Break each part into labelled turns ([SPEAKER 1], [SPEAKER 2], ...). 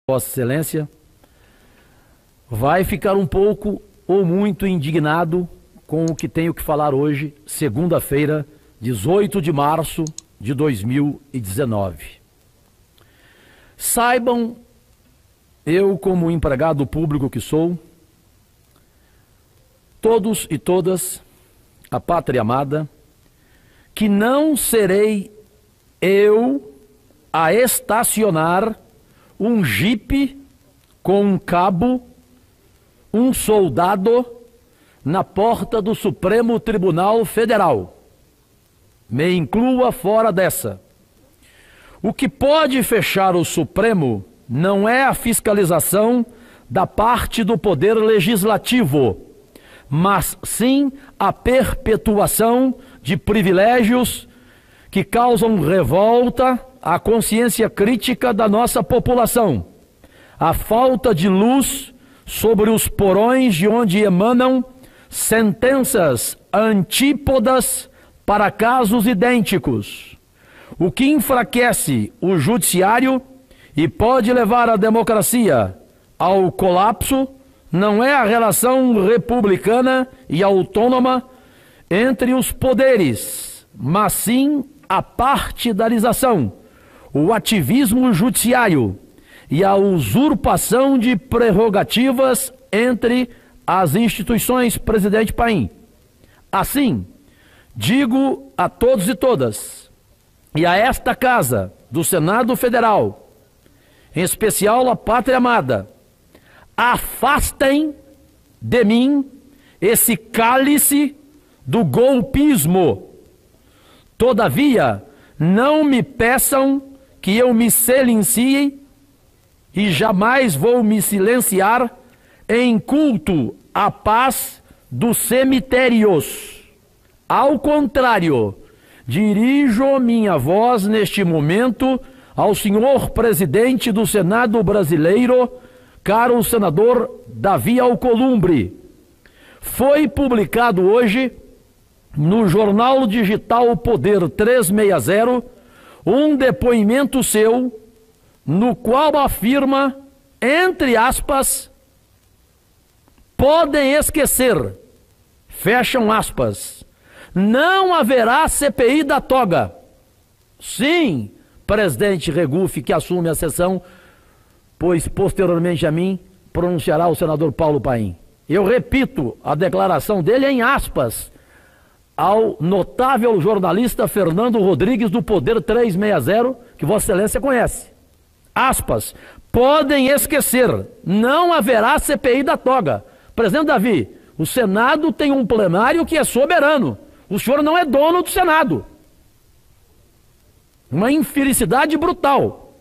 [SPEAKER 1] Vossa Excelência vai ficar um pouco ou muito indignado com o que tenho que falar hoje, segunda-feira, 18 de março de 2019. Saibam, eu como empregado público que sou, todos e todas, a pátria amada, que não serei eu a estacionar um jipe com um cabo, um soldado, na porta do Supremo Tribunal Federal. Me inclua fora dessa. O que pode fechar o Supremo não é a fiscalização da parte do Poder Legislativo, mas sim a perpetuação de privilégios que causam revolta à consciência crítica da nossa população, a falta de luz sobre os porões de onde emanam sentenças antípodas para casos idênticos, o que enfraquece o judiciário e pode levar a democracia ao colapso. Não é a relação republicana e autônoma entre os poderes, mas sim a partidarização, o ativismo judiciário e a usurpação de prerrogativas entre as instituições. Presidente Paim, assim, digo a todos e todas, e a esta casa do Senado Federal, em especial a pátria amada, afastem de mim esse cálice do golpismo. Todavia, não me peçam que eu me silencie, e jamais vou me silenciar em culto à paz dos cemitérios. Ao contrário, dirijo minha voz neste momento ao senhor presidente do Senado brasileiro, caro senador Davi Alcolumbre. Foi publicado hoje no jornal digital Poder 360 um depoimento seu, no qual afirma, entre aspas, podem esquecer, fecham aspas, não haverá CPI da toga. Sim, presidente Regufe, que assume a sessão, pois posteriormente a mim pronunciará o senador Paulo Paim. Eu repito a declaração dele em aspas ao notável jornalista Fernando Rodrigues do Poder 360, que Vossa Excelência conhece. Aspas, podem esquecer, não haverá CPI da toga. Presidente Davi, o Senado tem um plenário que é soberano. O senhor não é dono do Senado. Uma infelicidade brutal.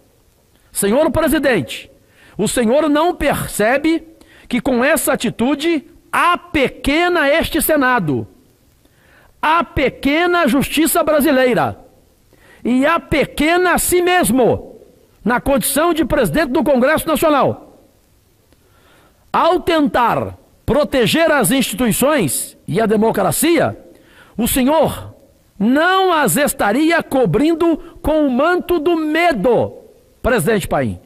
[SPEAKER 1] Senhor presidente, o senhor não percebe que com essa atitude apequena este Senado, apequena a justiça brasileira e apequena a si mesmo na condição de presidente do Congresso Nacional. Ao tentar proteger as instituições e a democracia, o senhor não as estaria cobrindo com o manto do medo, presidente Paim.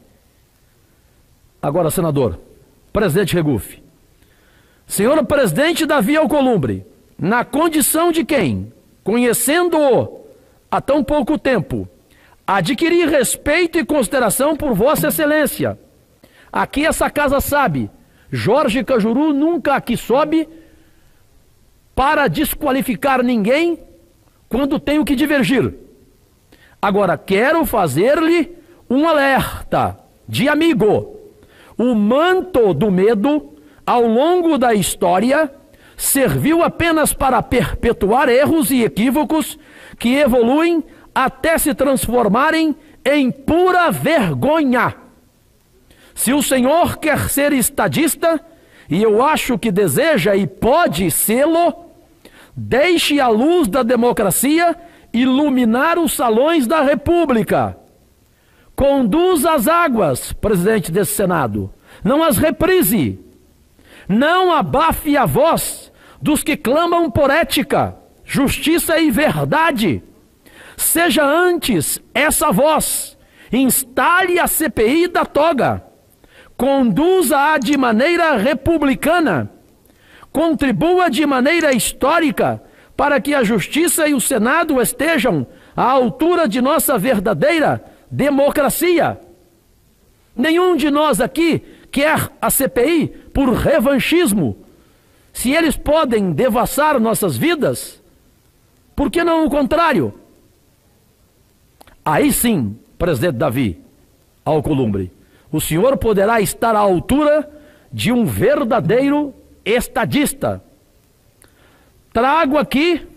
[SPEAKER 1] Agora, senador, presidente Regufe, senhor presidente Davi Alcolumbre, na condição de quem, conhecendo-o há tão pouco tempo, adquirir respeito e consideração por Vossa Excelência. Aqui essa casa sabe, Jorge Cajuru nunca aqui sobe para desqualificar ninguém quando tenho que divergir. Agora, quero fazer-lhe um alerta de amigo. O manto do medo, ao longo da história, serviu apenas para perpetuar erros e equívocos que evoluem até se transformarem em pura vergonha. Se o senhor quer ser estadista, e eu acho que deseja e pode sê-lo, deixe a luz da democracia iluminar os salões da República. Conduza as águas, presidente desse Senado, não as reprise. Não abafe a voz dos que clamam por ética, justiça e verdade. Seja antes essa voz, instale a CPI da toga conduza-a de maneira republicana, contribua de maneira histórica para que a Justiça e o Senado estejam à altura de nossa verdadeira democracia. Nenhum de nós aqui quer a CPI por revanchismo. Se eles podem devassar nossas vidas, por que não o contrário? Aí sim, presidente Davi Alcolumbre, o senhor poderá estar à altura de um verdadeiro estadista. Trago aqui,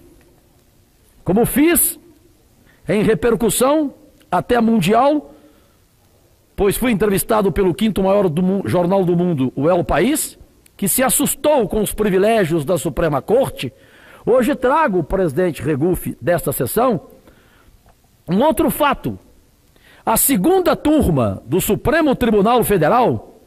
[SPEAKER 1] como fiz, em repercussão até mundial, pois fui entrevistado pelo quinto maior jornal do mundo, o El País, que se assustou com os privilégios da Suprema Corte. Hoje trago, presidente Regufe, desta sessão, um outro fato. A segunda turma do Supremo Tribunal Federal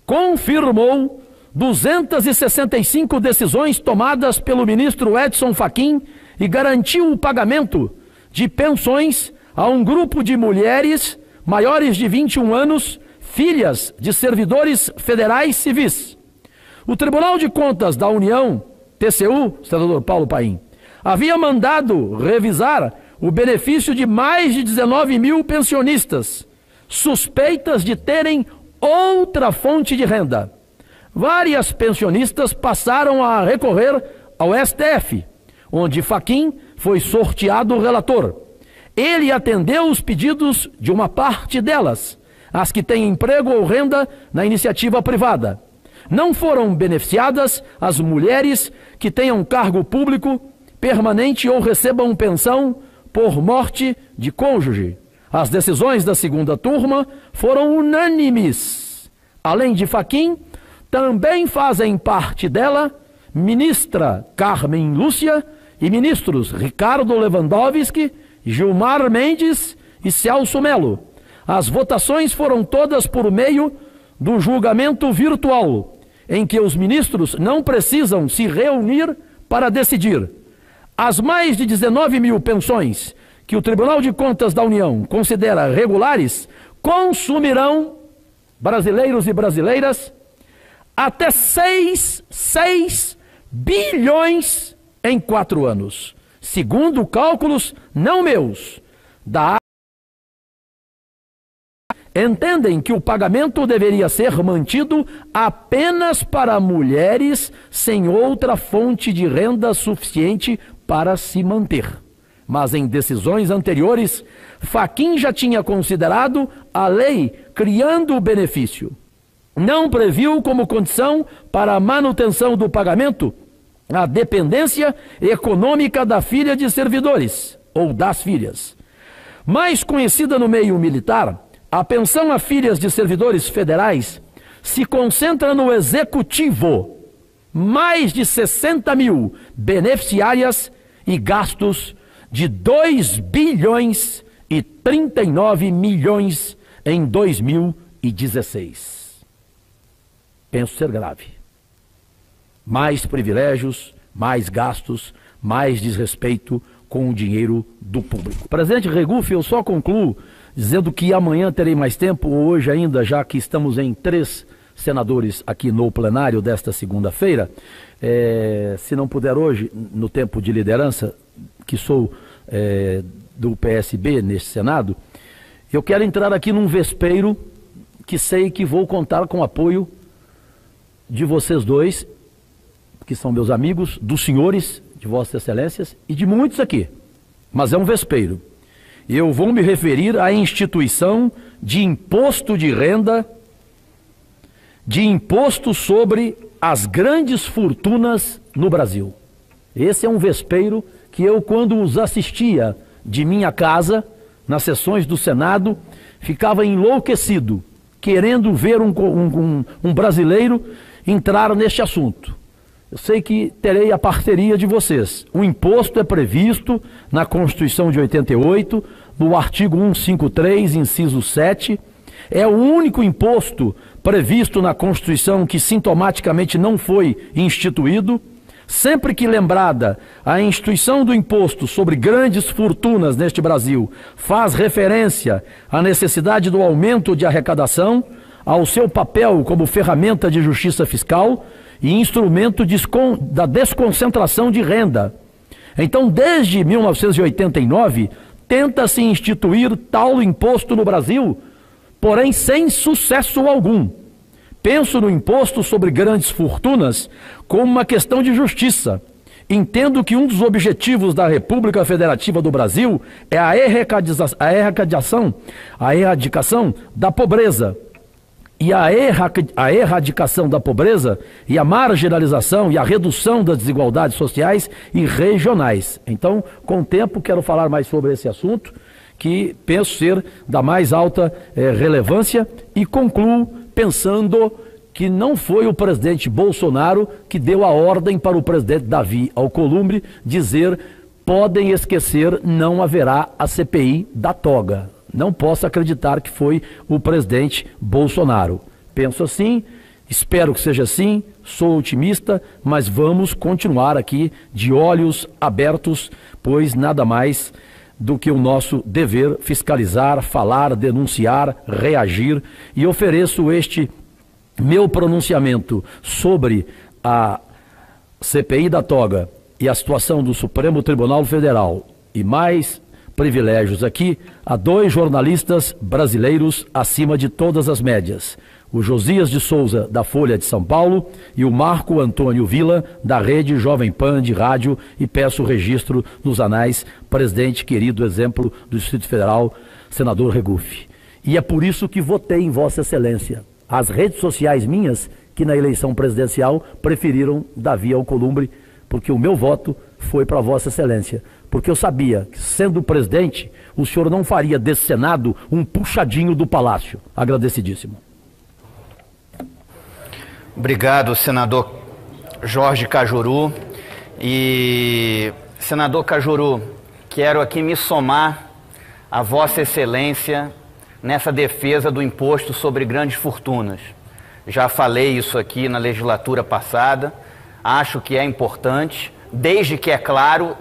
[SPEAKER 1] confirmou 265 decisões tomadas pelo ministro Edson Fachin e garantiu o pagamento de pensões a um grupo de mulheres maiores de 21 anos, filhas de servidores federais civis. O Tribunal de Contas da União, TCU, senador Paulo Paim, havia mandado revisar o benefício de mais de 19 mil pensionistas, suspeitas de terem outra fonte de renda. Várias pensionistas passaram a recorrer ao STF, onde Fachin foi sorteado o relator. Ele atendeu os pedidos de uma parte delas, as que têm emprego ou renda na iniciativa privada. Não foram beneficiadas as mulheres que tenham cargo público permanente ou recebam pensão por morte de cônjuge. As decisões da segunda turma foram unânimes. Além de Fachin, também fazem parte dela ministra Carmen Lúcia e ministros Ricardo Lewandowski, Gilmar Mendes e Celso Melo. As votações foram todas por meio do julgamento virtual, em que os ministros não precisam se reunir para decidir. As mais de 19 mil pensões que o Tribunal de Contas da União considera regulares consumirão, brasileiros e brasileiras, até 6 bilhões em 4 anos, segundo cálculos não meus, da entendem que o pagamento deveria ser mantido apenas para mulheres sem outra fonte de renda suficiente para se manter. Mas em decisões anteriores, Fachin já tinha considerado a lei criando o benefício. Não previu como condição para a manutenção do pagamento a dependência econômica da filha de servidores, ou das filhas. Mais conhecida no meio militar, a pensão a filhas de servidores federais se concentra no executivo. Mais de 60 mil beneficiárias e gastos de 2 bilhões e 39 milhões em 2016. Penso ser grave. Mais privilégios, mais gastos, mais desrespeito com o dinheiro do público. Presidente Regufe, eu só concluo dizendo que amanhã terei mais tempo, ou hoje ainda, já que estamos em 3 senadores aqui no plenário desta segunda-feira. Se não puder hoje, no tempo de liderança, que sou do PSB neste Senado, eu quero entrar aqui num vespeiro que sei que vou contar com o apoio de vocês dois, que são meus amigos, dos senhores, de vossas excelências, e de muitos aqui. Mas é um vespeiro. Eu vou me referir à instituição de imposto de renda, de imposto sobre as grandes fortunas no Brasil. Esse é um vespeiro que eu, quando os assistia de minha casa, nas sessões do Senado, ficava enlouquecido, querendo ver um brasileiro entrar neste assunto. Eu sei que terei a parceria de vocês. O imposto é previsto na Constituição de 88, no artigo 153, inciso 7. É o único imposto previsto na Constituição que sintomaticamente não foi instituído. Sempre que lembrada, a instituição do imposto sobre grandes fortunas neste Brasil faz referência à necessidade do aumento de arrecadação, ao seu papel como ferramenta de justiça fiscal e instrumento da desconcentração de renda. Então, desde 1989, tenta-se instituir tal imposto no Brasil, porém sem sucesso algum. Penso no imposto sobre grandes fortunas como uma questão de justiça. Entendo que um dos objetivos da República Federativa do Brasil é a erradicação da pobreza. E a erradicação da pobreza e a marginalização e a redução das desigualdades sociais e regionais. Então, com o tempo, quero falar mais sobre esse assunto, que penso ser da mais alta relevância, e concluo pensando que não foi o presidente Bolsonaro que deu a ordem para o presidente Davi Alcolumbre dizer: podem esquecer, não haverá a CPI da toga. Não posso acreditar que foi o presidente Bolsonaro. Penso assim, espero que seja assim, sou otimista, mas vamos continuar aqui de olhos abertos, pois nada mais do que o nosso dever fiscalizar, falar, denunciar, reagir, e ofereço este meu pronunciamento sobre a CPI da toga e a situação do Supremo Tribunal Federal e mais privilégios aqui a dois jornalistas brasileiros acima de todas as médias, o Josias de Souza, da Folha de São Paulo, e o Marco Antônio Villa, da Rede Jovem Pan de rádio, e peço o registro nos anais, presidente querido, exemplo do Distrito Federal, senador Regufe. E é por isso que votei em Vossa Excelência. As redes sociais minhas, que na eleição presidencial preferiram Davi Alcolumbre, porque o meu voto foi para Vossa Excelência. Porque eu sabia que, sendo presidente, o senhor não faria desse Senado um puxadinho do Palácio. Agradecidíssimo.
[SPEAKER 2] Obrigado, senador Jorge Cajuru. E, senador Cajuru, quero aqui me somar a Vossa Excelência nessa defesa do imposto sobre grandes fortunas. Já falei isso aqui na legislatura passada, acho que é importante, desde que, é claro,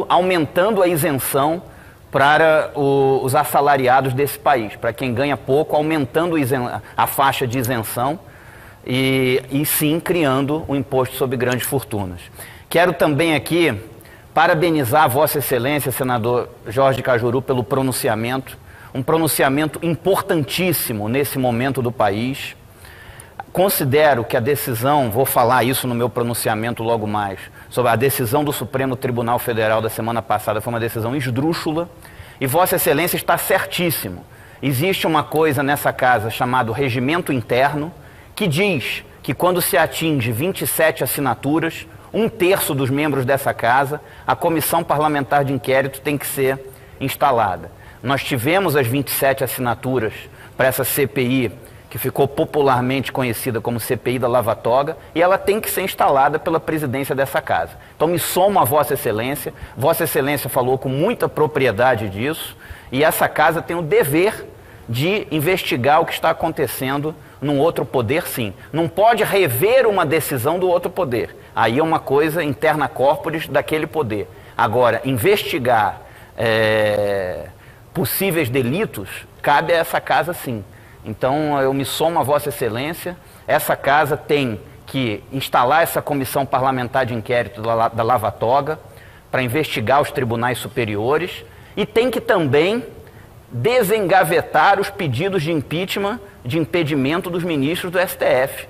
[SPEAKER 2] aumentando a isenção para os assalariados desse país, para quem ganha pouco, aumentando a faixa de isenção e sim criando o imposto sobre grandes fortunas. Quero também aqui parabenizar a Vossa Excelência, senador Jorge Cajuru, pelo pronunciamento, um pronunciamento importantíssimo nesse momento do país. Considero que a decisão, vou falar isso no meu pronunciamento logo mais, sobre a decisão do Supremo Tribunal Federal da semana passada, foi uma decisão esdrúxula, e Vossa Excelência está certíssimo. Existe uma coisa nessa casa chamada regimento interno, que diz que quando se atinge 27 assinaturas, 1/3 dos membros dessa casa, a comissão parlamentar de inquérito tem que ser instalada. Nós tivemos as 27 assinaturas para essa CPI, que ficou popularmente conhecida como CPI da Lava Toga, e ela tem que ser instalada pela presidência dessa casa. Então me somo a Vossa Excelência. Vossa Excelência falou com muita propriedade disso, e essa casa tem o dever de investigar o que está acontecendo num outro poder, sim. Não pode rever uma decisão do outro poder. Aí é uma coisa interna corporis daquele poder. Agora, investigar possíveis delitos, cabe a essa casa, sim. Então, eu me somo a Vossa Excelência. Essa casa tem que instalar essa comissão parlamentar de inquérito da Lava Toga para investigar os tribunais superiores, e tem que também desengavetar os pedidos de impeachment, de impedimento dos ministros do STF.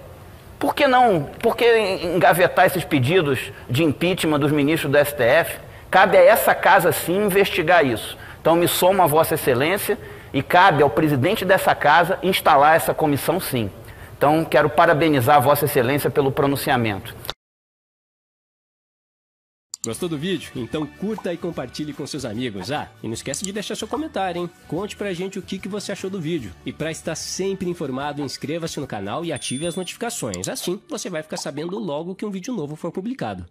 [SPEAKER 2] Por que não? Por que engavetar esses pedidos de impeachment dos ministros do STF? Cabe a essa casa, sim, investigar isso. Então, me somo a Vossa Excelência, e cabe ao presidente dessa casa instalar essa comissão, sim. Então, quero parabenizar a Vossa Excelência pelo pronunciamento.
[SPEAKER 3] Gostou do vídeo? Então curta e compartilhe com seus amigos. E não esquece de deixar seu comentário, hein? Conte pra gente o que você achou do vídeo. E para estar sempre informado, inscreva-se no canal e ative as notificações. Assim, você vai ficar sabendo logo que um vídeo novo for publicado.